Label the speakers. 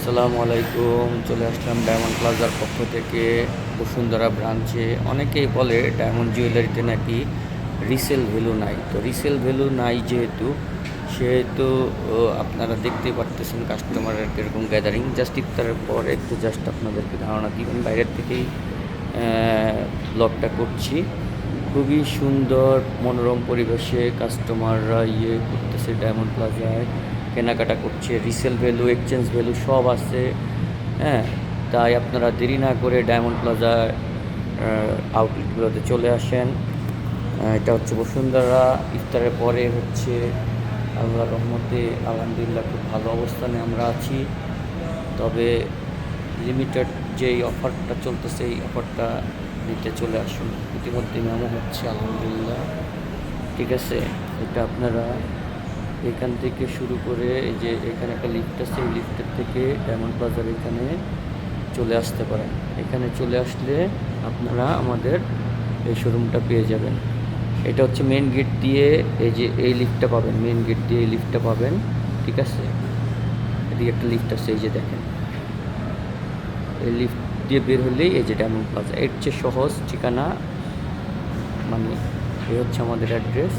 Speaker 1: আসসালামু আলাইকুম। চলে আসলাম ডায়মন্ড প্লাজার পক্ষ থেকে বসুন্ধরা ব্রাঞ্চে। অনেকেই বলে ডায়মন্ড জুয়েলারিতে নাকি রিসেল ভ্যালু নাই। তো রিসেল ভ্যালু নাই সেহেতু আপনারা দেখতেই পারতেছেন কাস্টমারের কীরকম গ্যাদারিং। জাস্ট ইফতারের পর একটু জাস্ট আপনাদেরকে ধারণা দিবেন, বাইরের থেকেই ব্লগটা করছি। খুবই সুন্দর মনোরম পরিবেশে কাস্টমাররা করতেছে, ডায়মন্ড প্লাজায় কেনাকাটা করছে। রিসেল ভ্যালু, এক্সচেঞ্জ ভ্যালু সব আছে। হ্যাঁ, তাই আপনারা দেরি না করে ডায়মন্ড প্লাজা আউটলেটগুলোতে চলে আসেন। এটা হচ্ছে বসুন্ধরা। ইফতারের পরে হচ্ছে আল্লাহর রহমতে আলহামদুলিল্লাহ খুব ভালো অবস্থানে আমরা আছি। তবে লিমিটেড যেই অফারটা চলতেছে এই অফারটা নিতে চলে আসুন। ইতিমধ্যে নামও হচ্ছে আলহামদুলিল্লাহ। ঠিক আছে, এটা আপনারা এখান থেকে শুরু করে এই যে এখানে একটা লিফট আছে, এই লিফটের থেকে ডায়মন্ড প্লাজার এখানে চলে আসতে পারেন। এখানে চলে আসলে আপনারা আমাদের এই শোরুমটা পেয়ে যাবেন। এটা হচ্ছে মেন গেট দিয়ে এই যে এই লিফটটা পাবেন, মেন গেট দিয়ে এই লিফটটা পাবেন। ঠিক আছে, এদিকে একটা লিফট আছে, এই যে দেখেন, এই লিফট দিয়ে বের হলেই এই যে ডায়মন্ড প্লাজা। এর চেয়ে সহজ ঠিকানা মানে এই হচ্ছে আমাদের অ্যাড্রেস।